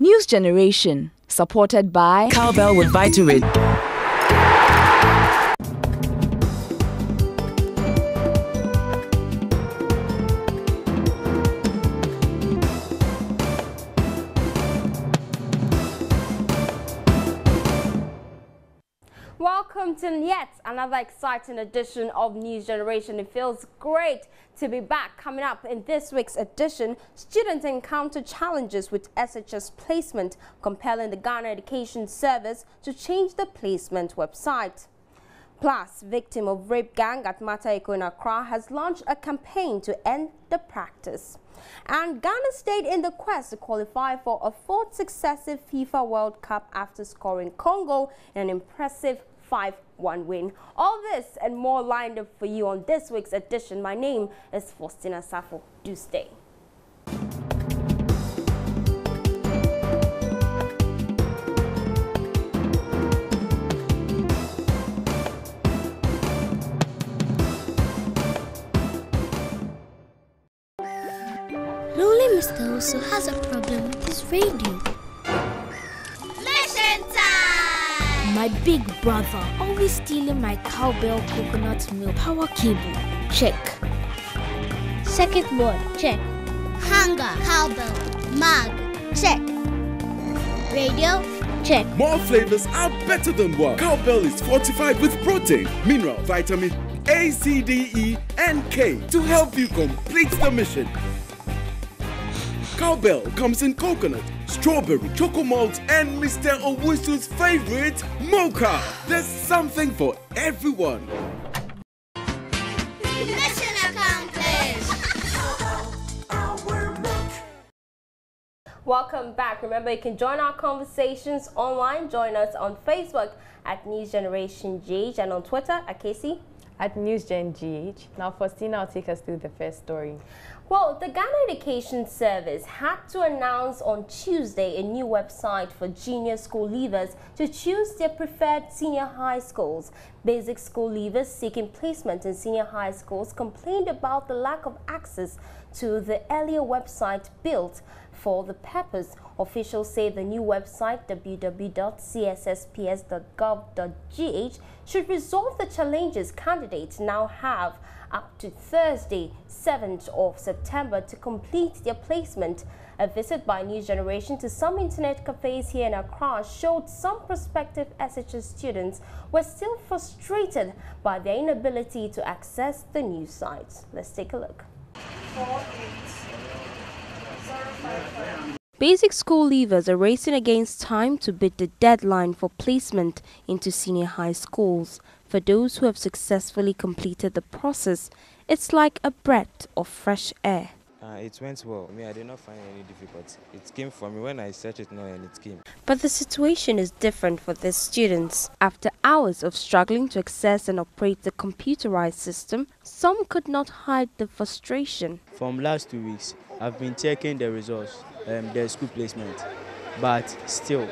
News Generation, supported by Cowbell with Vitarid. Welcome to yet another exciting edition of News Generation. It feels great to be back. Coming up in this week's edition, students encounter challenges with SHS placement, compelling the Ghana Education Service to change the placement website. Plus, victim of rape gang at Mataiko in Accra has launched a campaign to end the practice. And Ghana stayed in the quest to qualify for a fourth successive FIFA World Cup after scoring Congo in an impressive 5-1 win. All this and more lined up for you on this week's edition. My name is Faustina Safo. Do stay. Lonely Mr. also has a problem with his radio. Mission time! My big brother always stealing my cowbell coconut milk power cable. Check. Circuit board. Check. Hanger, cowbell, mug, check. Radio, check. More flavors are better than one. Cowbell is fortified with protein, mineral, vitamin A, C, D, E, and K to help you complete the mission. Cowbell comes in coconut, strawberry, choco malt, and Mr. Owusu's favorite, mocha. There's something for everyone. Mission accomplished! Welcome back. Remember, you can join our conversations online. Join us on Facebook at News Generation GH and on Twitter at Casey at NewsGenGH. Now, Faustina will take us through the first story. Well, the Ghana Education Service had to announce on Tuesday a new website for junior school leavers to choose their preferred senior high schools. Basic school leavers seeking placement in senior high schools complained about the lack of access to the earlier website built for the purpose. Officials say the new website, www.cssps.gov.gh, should resolve the challenges candidates now have up to Thursday, 7th of September to complete their placement. A visit by News Generation to some internet cafes here in Accra showed some prospective SHS students were still frustrated by their inability to access the new sites. Let's take a look. Basic school leavers are racing against time to beat the deadline for placement into senior high schools. For those who have successfully completed the process, it's like a breath of fresh air. It went well. I did not find any difficulty. It came from me when I searched it now and it came. But the situation is different for these students. After hours of struggling to access and operate the computerized system, some could not hide the frustration. From last 2 weeks, I've been checking the results, the school placement, but still,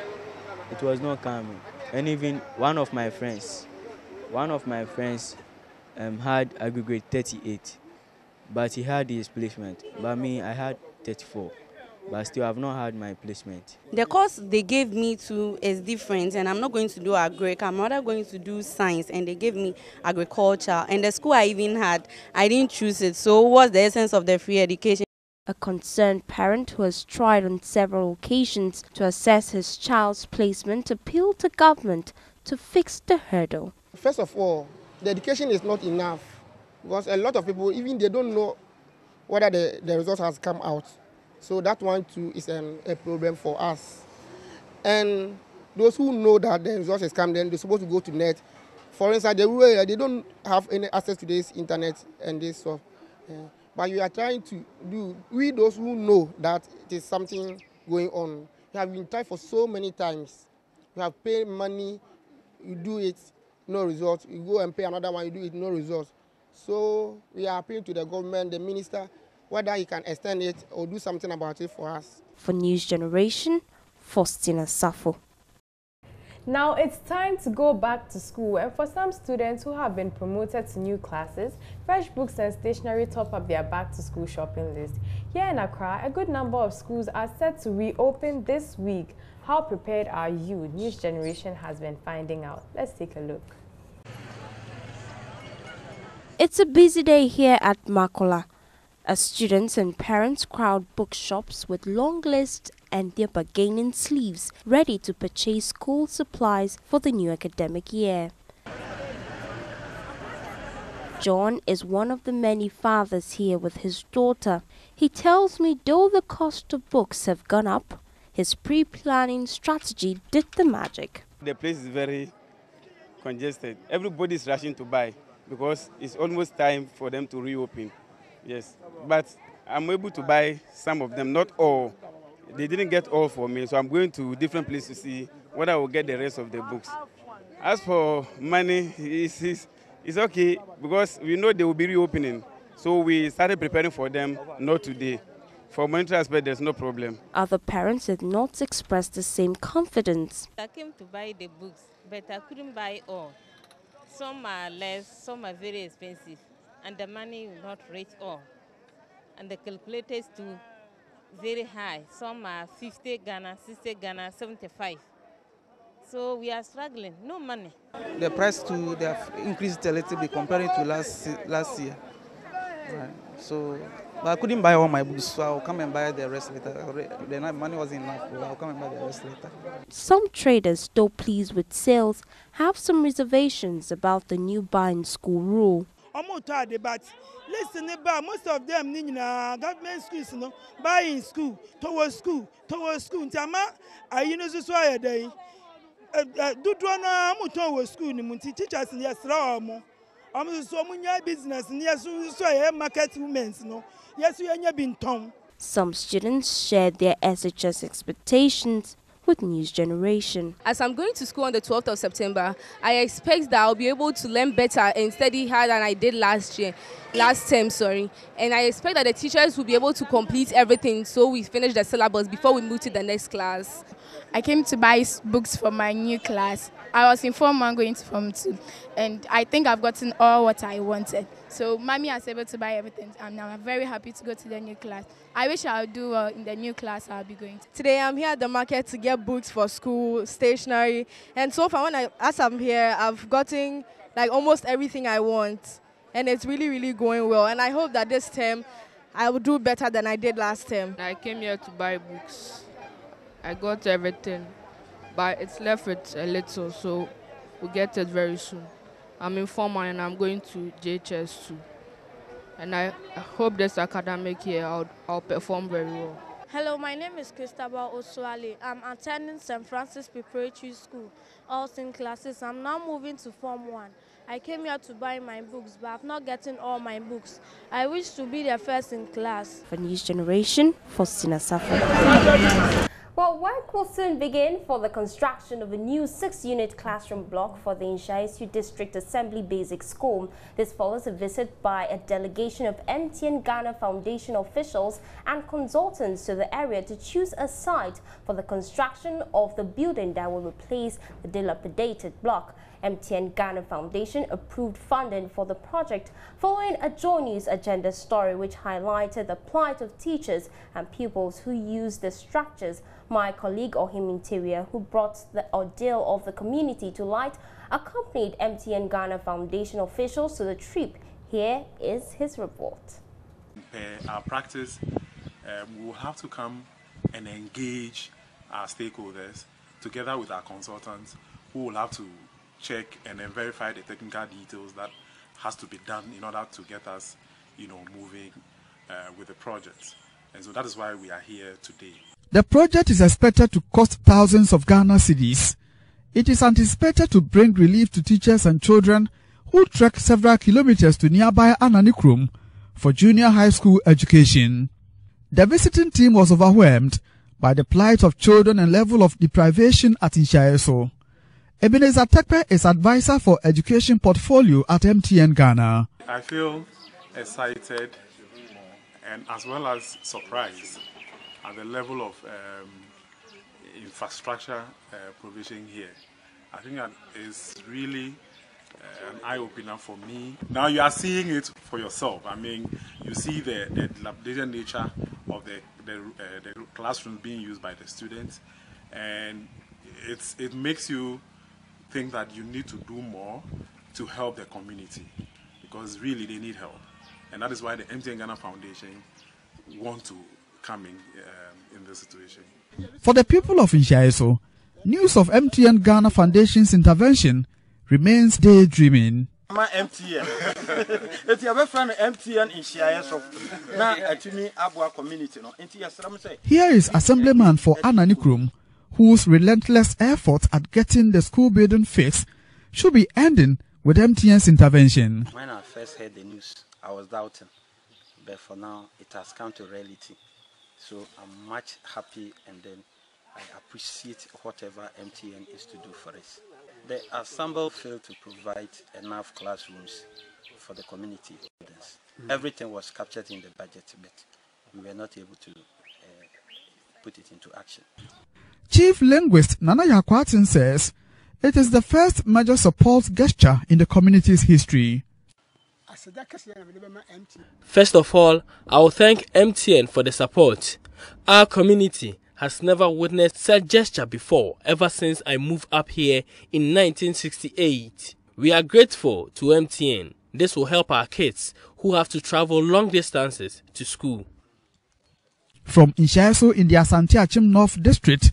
it was not coming. And even one of my friends had aggregate 38, but he had his placement. But me, I had 34, but still I've not had my placement. The course they gave me to is different, and I'm not going to do agric. I'm rather going to do science, and they gave me agriculture. And the school I even had, I didn't choose it. So what's the essence of the free education? A concerned parent who has tried on several occasions to assess his child's placement appealed to government to fix the hurdle. First of all, the education is not enough because a lot of people, even they don't know whether the result has come out. So that one too is a problem for us. And those who know that the result has come, then they're supposed to go to net. For instance, they don't have any access to this internet and this stuff. But you are trying to do, we those who know that it is something going on. You have been tried for so many times. You have paid money, you do it, no result. You go and pay another one, you do it, no result. So we are appealing to the government, the minister, whether he can extend it or do something about it for us. For News Generation, Faustina Safo. Now it's time to go back to school, and for some students who have been promoted to new classes, fresh books and stationery top up their back to school shopping list. Here in Accra, a good number of schools are set to reopen this week. How prepared are you? News Generation has been finding out. Let's take a look. It's a busy day here at Makola, as students and parents crowd bookshops with long lists and their bargaining sleeves ready to purchase school supplies for the new academic year. John is one of the many fathers here with his daughter. He tells me though the cost of books have gone up, his pre-planning strategy did the magic. The place is very congested. Everybody is rushing to buy because it's almost time for them to reopen. Yes, but I'm able to buy some of them, not all. They didn't get all for me, so I'm going to different places to see whether I will get the rest of the books. As for money, it's okay because we know they will be reopening. So we started preparing for them, not today. For monetary aspect, there's no problem. Other parents did not express the same confidence. I came to buy the books, but I couldn't buy all. Some are less, some are very expensive, and the money will not reach all. And the calculators too, very high. Some are 50 Ghana, 60 Ghana, 75. So we are struggling, no money. The price too, they have increased a little bit compared to last year. Right. So, but I couldn't buy all my books, so I'll come and buy the rest later. The money wasn't enough, so I'll come and buy the rest later. Some traders, though pleased with sales, have some reservations about the new buying school rule. But listen, most of them government schools, buying school, towards school. I do school, teachers yes, business market women, yes, we are being told. Some students shared their SHS expectations with News Generation. As I'm going to school on the 12th of September, I expect that I'll be able to learn better and study harder than I did last term. And I expect that the teachers will be able to complete everything so we finish the syllabus before we move to the next class. I came to buy books for my new class. I was informed I'm going to Form 2, and I think I've gotten all what I wanted. So Mommy was able to buy everything, and I'm very happy to go to the new class. I wish I would do well in the new class I'll be going to. Today I'm here at the market to get books for school, stationery, and so far as I'm here, I've gotten like almost everything I want, and it's really, really going well. And I hope that this term I will do better than I did last term. I came here to buy books. I got everything, but it's left with a little, so we'll get it very soon. I'm in Form 1 and I'm going to JHS 2. And I hope this academic year I'll perform very well. Hello, my name is Christabel Osuale. I'm attending St. Francis Preparatory School, all in classes. I'm now moving to Form 1. I came here to buy my books, but I've not gotten all my books. I wish to be the first in class. For News Generation, Faustina Safo. Well, work will soon begin for the construction of a new 6-unit classroom block for the Inshaisu District Assembly Basic School. This follows a visit by a delegation of MTN Ghana Foundation officials and consultants to the area to choose a site for the construction of the building that will replace the dilapidated block. MTN Ghana Foundation approved funding for the project following a Joy News Agenda story which highlighted the plight of teachers and pupils who use the structures. My colleague Ohim Interior, who brought the ordeal of the community to light, accompanied MTN Ghana Foundation officials to the trip. Here is his report. Our practice, we will have to come and engage our stakeholders together with our consultants, who will have to check and then verify the technical details that has to be done in order to get us, moving with the project. And so that is why we are here today. The project is expected to cost thousands of Ghana cedis. It is anticipated to bring relief to teachers and children who trek several kilometers to nearby Ananikrum for junior high school education. The visiting team was overwhelmed by the plight of children and level of deprivation at Inshaisu. Ebenezer Tekpe is advisor for education portfolio at MTN Ghana. I feel excited and as well as surprised at the level of infrastructure provision here. I think that is really an eye-opener for me. Now you are seeing it for yourself. I mean, you see the dilapidated nature of the classroom being used by the students, and it makes you think that you need to do more to help the community, because really they need help, and that is why the MTN Ghana Foundation want to come in this situation. For the people of Inshaeso, news of MTN Ghana Foundation's intervention remains daydreaming. MTN. It's your friend MTN in Inshaeso. Now, actually, Abua community. Here is Assemblyman for Ananikrum, whose relentless effort at getting the school building fixed should be ending with MTN's intervention. When I first heard the news, I was doubting, but for now, it has come to reality. So I'm much happy, and then I appreciate whatever MTN is to do for us. The Assembly failed to provide enough classrooms for the community students. Everything was captured in the budget, but we were not able to put it into action. Chief linguist Nana Yakwatin says it is the first major support gesture in the community's history. First of all, I will thank MTN for the support. Our community has never witnessed such gesture before, ever since I moved up here in 1968. We are grateful to MTN. This will help our kids who have to travel long distances to school. From Inshaeso in the Asante Achim North District,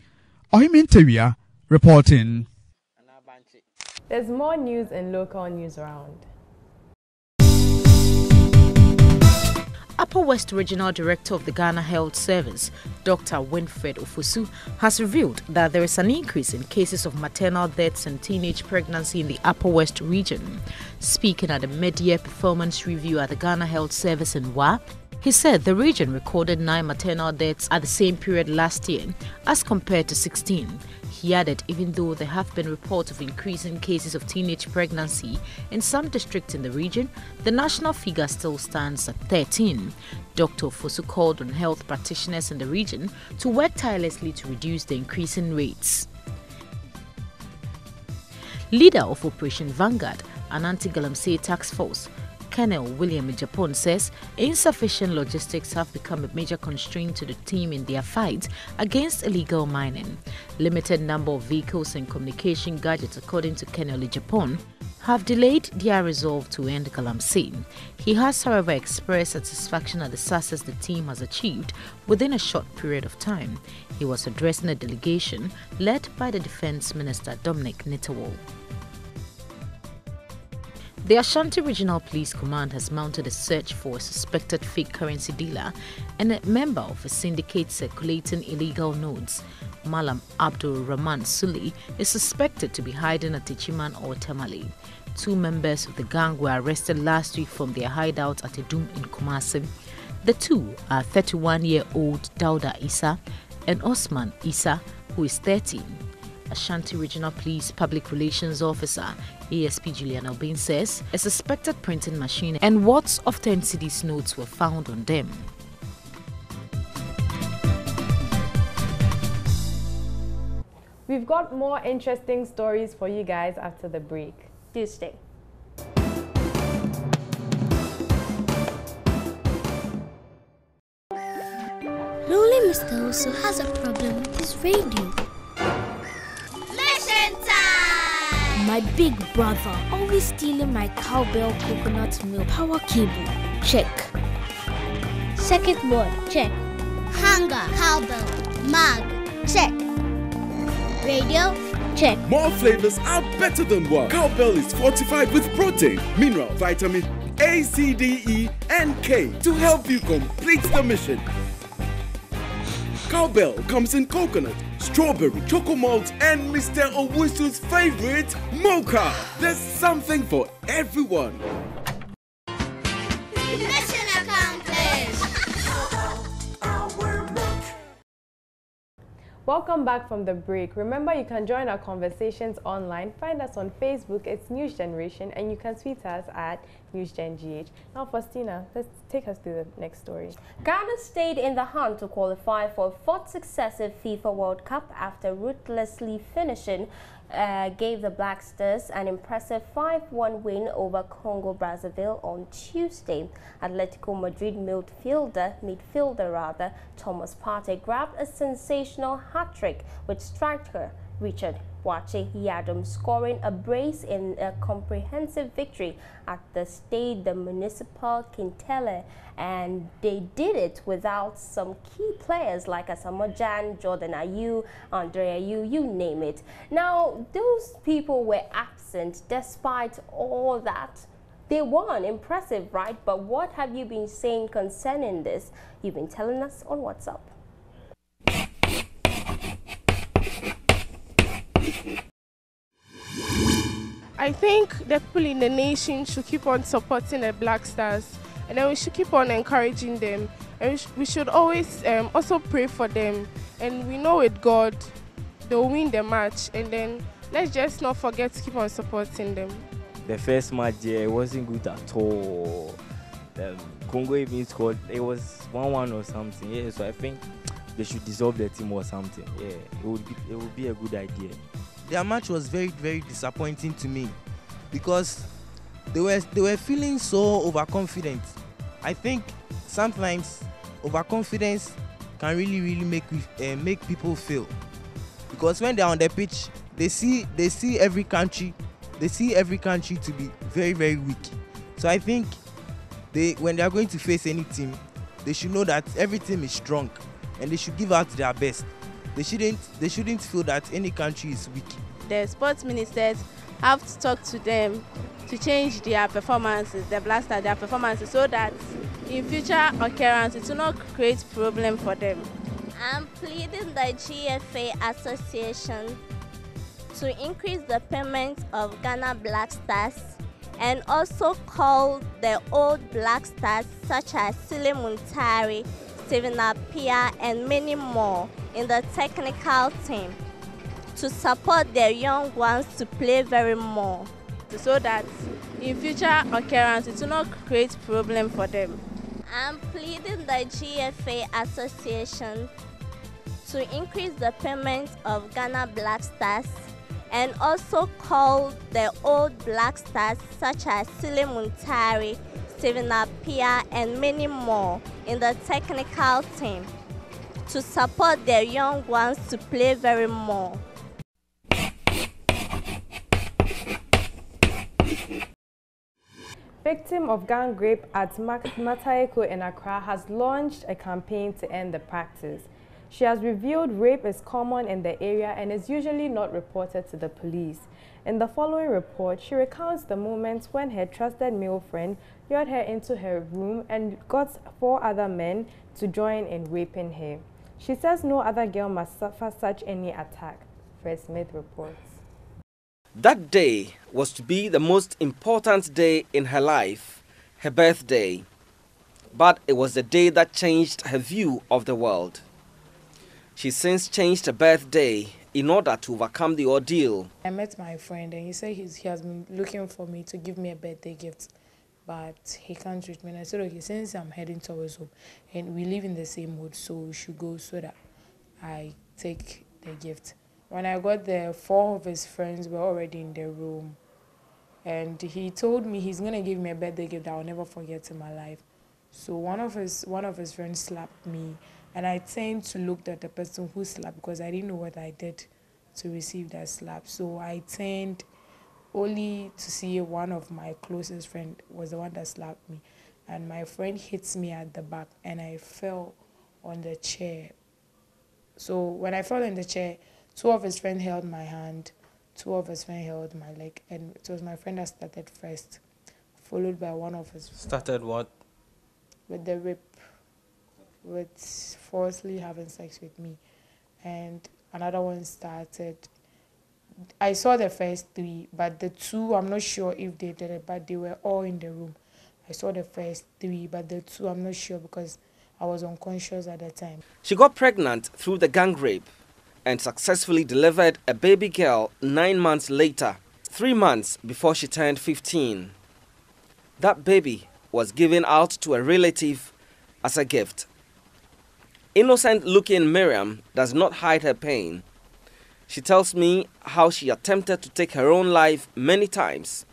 Ohimin Tewia reporting. There's more news and local news around. Upper West Regional Director of the Ghana Health Service, Dr. Winfred Ofosu, has revealed that there is an increase in cases of maternal deaths and teenage pregnancy in the Upper West region. Speaking at a mid-year performance review at the Ghana Health Service in Wa, he said the region recorded 9 maternal deaths at the same period last year as compared to 16. He added even though there have been reports of increasing cases of teenage pregnancy in some districts in the region, the national figure still stands at 13. Dr. Fosu called on health practitioners in the region to work tirelessly to reduce the increasing rates. Leader of Operation Vanguard, an anti-Galamsey task force, Colonel William Japon says insufficient logistics have become a major constraint to the team in their fight against illegal mining. Limited number of vehicles and communication gadgets, according to Colonel Japon, have delayed their resolve to end Galamsey. He has, however, expressed satisfaction at the success the team has achieved within a short period of time. He was addressing a delegation led by the Defense Minister Dominic Nitawol. The Ashanti Regional Police Command has mounted a search for a suspected fake currency dealer and a member of a syndicate circulating illegal notes. Malam Abdul Rahman Suli is suspected to be hiding at Ichiman or Tamale. 2 members of the gang were arrested last week from their hideout at Edum in Kumasi. The 2 are 31-year-old Dauda Isa and Osman Isa, who is 13. Ashanti Regional Police Public Relations Officer ASP Julian Albin says a suspected printing machine and wads of 10 cedis notes were found on them. We've got more interesting stories for you guys after the break. Do stay. Lonely Mr. also has a problem with his radio. My big brother always stealing my cowbell coconut milk power cable. Check. Circuit board. Check. Hanger. Cowbell. Mag. Check. Radio. Check. More flavors are better than one. Cowbell is fortified with protein, mineral, vitamin A, C, D, E, and K to help you complete the mission. Cowbell comes in coconut, strawberry, choco malt, and Mr. Owusu's favorite, mocha. There's something for everyone. Mission accomplished. Welcome back from the break. Remember, you can join our conversations online. Find us on Facebook, it's News Generation, and you can tweet us at NewsGenGH. Now, Faustina, let's Take us through the next story. Ghana stayed in the hunt to qualify for a fourth successive FIFA World Cup after ruthlessly finishing gave the Black Stars an impressive 5-1 win over Congo-Brazzaville on Tuesday. Atletico Madrid midfielder Thomas Partey grabbed a sensational hat-trick with striker Richard Boache Yadom scoring a brace in a comprehensive victory at the Stade de Municipal Quintele, and they did it without some key players like Asamoah Gyan, Jordan Ayew, Andre Ayew, you name it. Now, those people were absent despite all that. They won, impressive, right? But what have you been saying concerning this? You've been telling us on WhatsApp. I think the people in the nation should keep on supporting the Black Stars, and then we should keep on encouraging them, and we should always also pray for them, and we know with God they'll win the match, and then let's just not forget to keep on supporting them. The first match, yeah, it wasn't good at all. Congo even scored, it was 1-1 or something, yeah, so I think they should dissolve the team or something. Yeah, it would be a good idea. Their match was very, very disappointing to me because they were feeling so overconfident. I think sometimes overconfidence can really make people fail, because when they're on the pitch, they see every country to be very, very weak. So I think when they are going to face any team, they should know that every team is strong and they should give out their best. They shouldn't feel that any country is weak. The sports ministers have to talk to them to change their performances, their performances, so that in future occurrence it will not create problem for them. I'm pleading the GFA Association to increase the payment of Ghana Black Stars and also call the old Black Stars such as Sile Muntari, Stephen Appiah and many more in the technical team to support their young ones to play very more, so that in future occurrence it will not create problem for them. I'm pleading the GFA Association to increase the payment of Ghana Black Stars and also call the old Black Stars such as Sile Muntari, Stephen Appiah and many more in the technical team to support their young ones to play very more. Victim of gang rape at Mataeko in Accra has launched a campaign to end the practice. She has revealed rape is common in the area and is usually not reported to the police. In the following report, she recounts the moments when her trusted male friend lured her into her room and got 4 other men to join in raping her. She says no other girl must suffer such any attack. Fred Smith reports. That day was to be the most important day in her life, her birthday. But it was the day that changed her view of the world. She since changed her birthday in order to overcome the ordeal. I met my friend and he said he has been looking for me to give me a birthday gift, but he can't reach me. And I said, okay, since I'm heading towards home and we live in the same mood, so we should go so that I take the gift. When I got there, 4 of his friends were already in their room. And he told me he's going to give me a birthday gift that I'll never forget in my life. So one of his friends slapped me. And I turned to look at the person who slapped because I didn't know what I did to receive that slap. So I turned only to see one of my closest friends was the one that slapped me. And my friend hits me at the back and I fell on the chair. So when I fell in the chair, 2 of his friends held my hand, 2 of his friends held my leg, and it was my friend that started first, followed by one of his friends. Started what? With the rape, with forcibly having sex with me. And another one started. I saw the first 3, but the 2, I'm not sure if they did it, but they were all in the room. I saw the first 3, but the 2, I'm not sure because I was unconscious at the time. She got pregnant through the gang rape and successfully delivered a baby girl 9 months later, 3 months before she turned 15. That baby was given out to a relative as a gift. Innocent-looking Miriam does not hide her pain. She tells me how she attempted to take her own life many times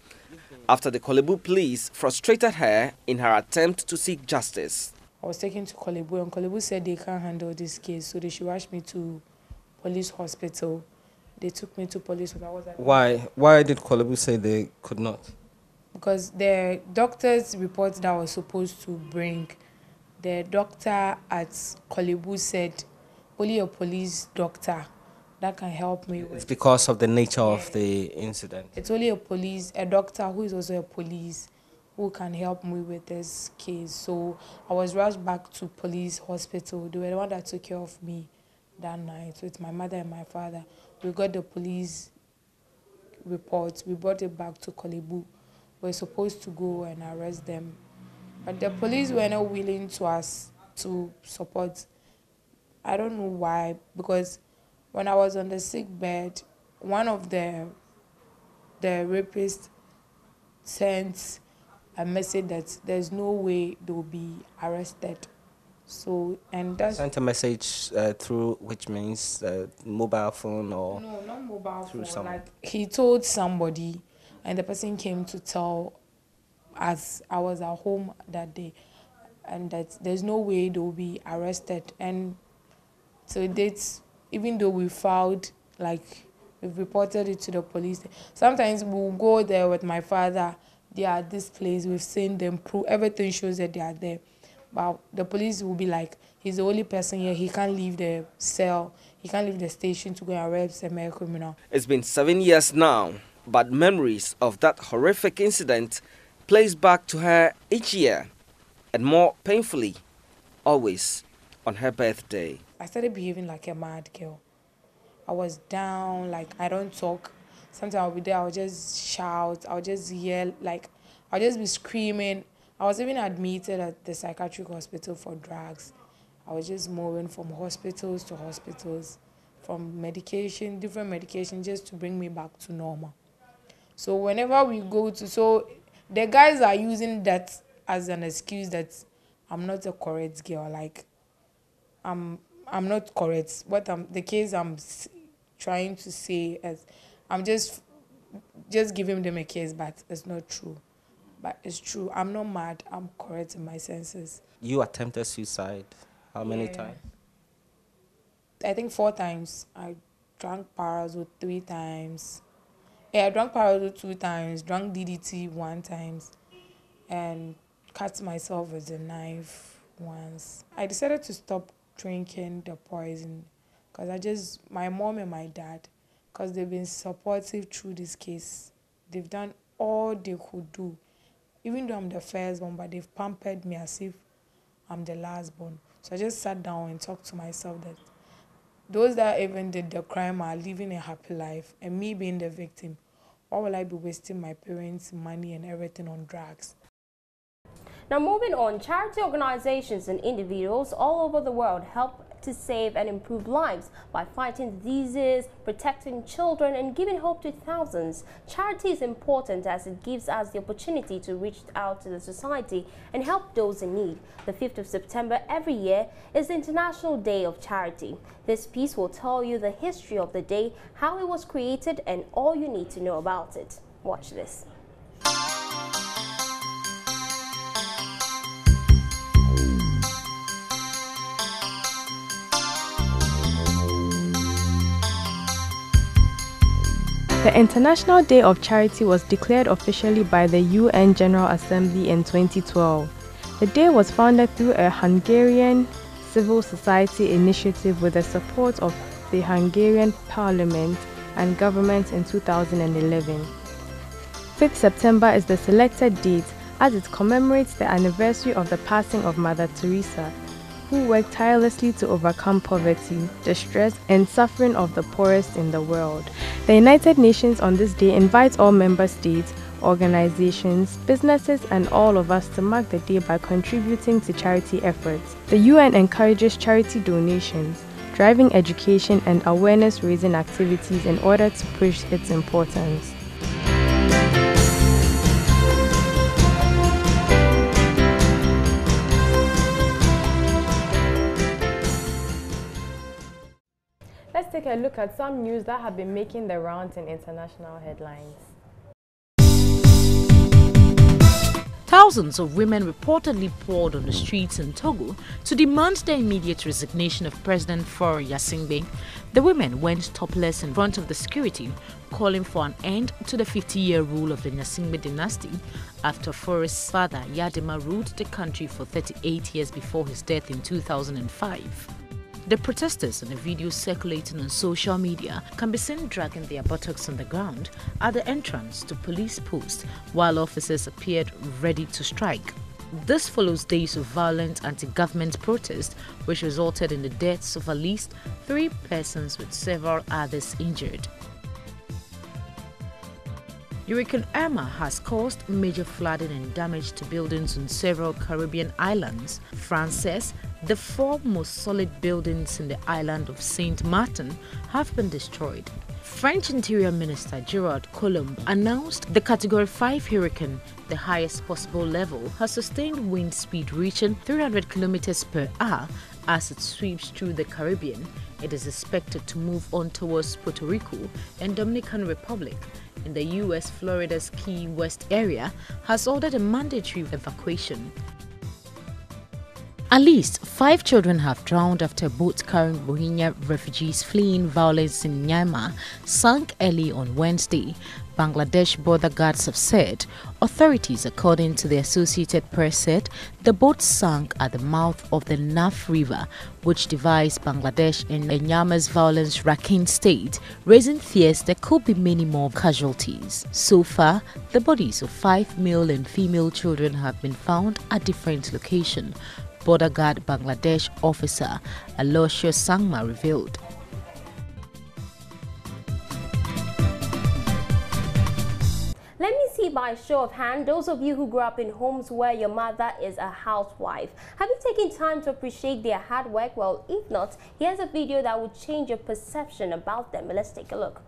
after the Kolebu police frustrated her in her attempt to seek justice. I was taken to Kolebu, and Kolebu said they can't handle this case, so they should rush me to police hospital. They took me to police hospital. Why did Kolebu say they could not? Because the doctor's report that I was supposed to bring, the doctor at Kolebu said only a police doctor that can help me with. It's because of the nature of the incident. It's only a doctor who is also a police who can help me with this case. So I was rushed back to police hospital. They were the one that took care of me that night with my mother and my father. We got the police report. We brought it back to Kolebu. We were supposed to go and arrest them. But the police were not willing to support. I don't know why, because when I was on the sick bed, one of the rapists sent a message that there's no way they'll be arrested. So, and that's... Sent a message through, which means mobile phone or... No, not mobile through phone. someone. Like, he told somebody, and the person came to tell us, I was at home that day, and that there's no way they'll be arrested. And so that's, even though we filed, like, we've reported it to the police, sometimes we'll go there with my father. They are at this place, we've seen them, prove everything shows that they are there. But the police will be like, he's the only person here, he can't leave the cell, he can't leave the station to go and arrest a male criminal. It's been 7 years now, but memories of that horrific incident plays back to her each year, and more painfully, always on her birthday. I started behaving like a mad girl. I was down, like I don't talk. Sometimes I'll be there, I'll just shout, I'll just yell, like I'll just be screaming. I was even admitted at the psychiatric hospital for drugs. I was just moving from hospitals to hospitals, from medication, different medication, just to bring me back to normal. So whenever we go to, so the guys are using that as an excuse that I'm not a correct girl, like I'm not correct. The case I'm trying to say is I'm just giving them a case, but it's not true. But it's true. I'm not mad. I'm correct in my senses. You attempted suicide. How many times? I think 4 times. I drank Parasol 3 times. Yeah, I drank Parasol 2 times. Drank DDT 1 time. And cut myself with a knife once. I decided to stop drinking the poison because my mom and my dad, because they've been supportive through this case. They've done all they could do. Even though I'm the firstborn, but they've pampered me as if I'm the lastborn. So I just sat down and talked to myself that those that even did the crime are living a happy life, and me being the victim, why will I be wasting my parents' money and everything on drugs? Now moving on, charity organizations and individuals all over the world help to save and improve lives by fighting diseases, protecting children, and giving hope to thousands. Charity is important as it gives us the opportunity to reach out to the society and help those in need. The 5th of September every year is the International Day of Charity. This piece will tell you the history of the day, how it was created, and all you need to know about it. Watch this. The International Day of Charity was declared officially by the UN General Assembly in 2012. The day was founded through a Hungarian civil society initiative with the support of the Hungarian Parliament and government in 2011. 5th September is the selected date as it commemorates the anniversary of the passing of Mother Teresa, who worked tirelessly to overcome poverty, distress, and suffering of the poorest in the world. The United Nations on this day invites all member states, organizations, businesses, and all of us to mark the day by contributing to charity efforts. The UN encourages charity donations, driving education and awareness-raising activities in order to push its importance. take a look at some news that have been making the rounds in international headlines. Thousands of women reportedly poured on the streets in Togo to demand the immediate resignation of President Faure Gnassingbé. The women went topless in front of the security, calling for an end to the 50-year rule of the Gnassingbé dynasty after Faure's father Yadema ruled the country for 38 years before his death in 2005. The protesters in a video circulating on social media can be seen dragging their buttocks on the ground at the entrance to police posts while officers appeared ready to strike. This follows days of violent anti-government protest which resulted in the deaths of at least 3 persons with several others injured. Hurricane Irma has caused major flooding and damage to buildings on several Caribbean islands. France says the 4 most solid buildings in the island of Saint Martin have been destroyed. French Interior Minister Gerard Collomb announced the Category 5 hurricane, the highest possible level, has sustained wind speed reaching 300 kilometers per hour as it sweeps through the Caribbean. It is expected to move on towards Puerto Rico and Dominican Republic. In the U.S., Florida's Key West area has ordered a mandatory evacuation. At least 5 children have drowned after a boat carrying Rohingya refugees fleeing violence in Myanmar sank early on Wednesday, Bangladesh border guards have said. Authorities, according to the Associated Press, said the boat sank at the mouth of the Naf River, which divides Bangladesh and Myanmar's violent Rakhine state, raising fears there could be many more casualties. So far, the bodies of 5 male and female children have been found at different locations. Border Guard Bangladesh officer Aloysius Sangma revealed. Let me see by a show of hand, those of you who grew up in homes where your mother is a housewife. Have you taken time to appreciate their hard work? Well, if not, here's a video that will change your perception about them. Let's take a look.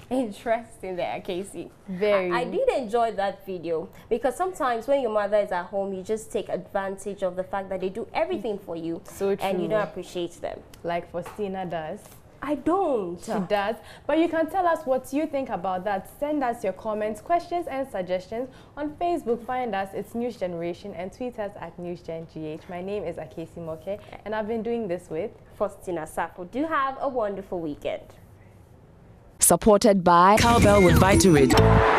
Interesting there, Casey. Very. I did enjoy that video because sometimes when your mother is at home, you just take advantage of the fact that they do everything for you, so true. and you don't appreciate them. Like Faustina does. I don't. She does. But you can tell us what you think about that. Send us your comments, questions, and suggestions. On Facebook, find us. It's News Generation, and tweet us at NewsGenGH. My name is Akesi Moke, and I've been doing this with Faustina Safo. Do have a wonderful weekend. Supported by Cowbell with Vitarid.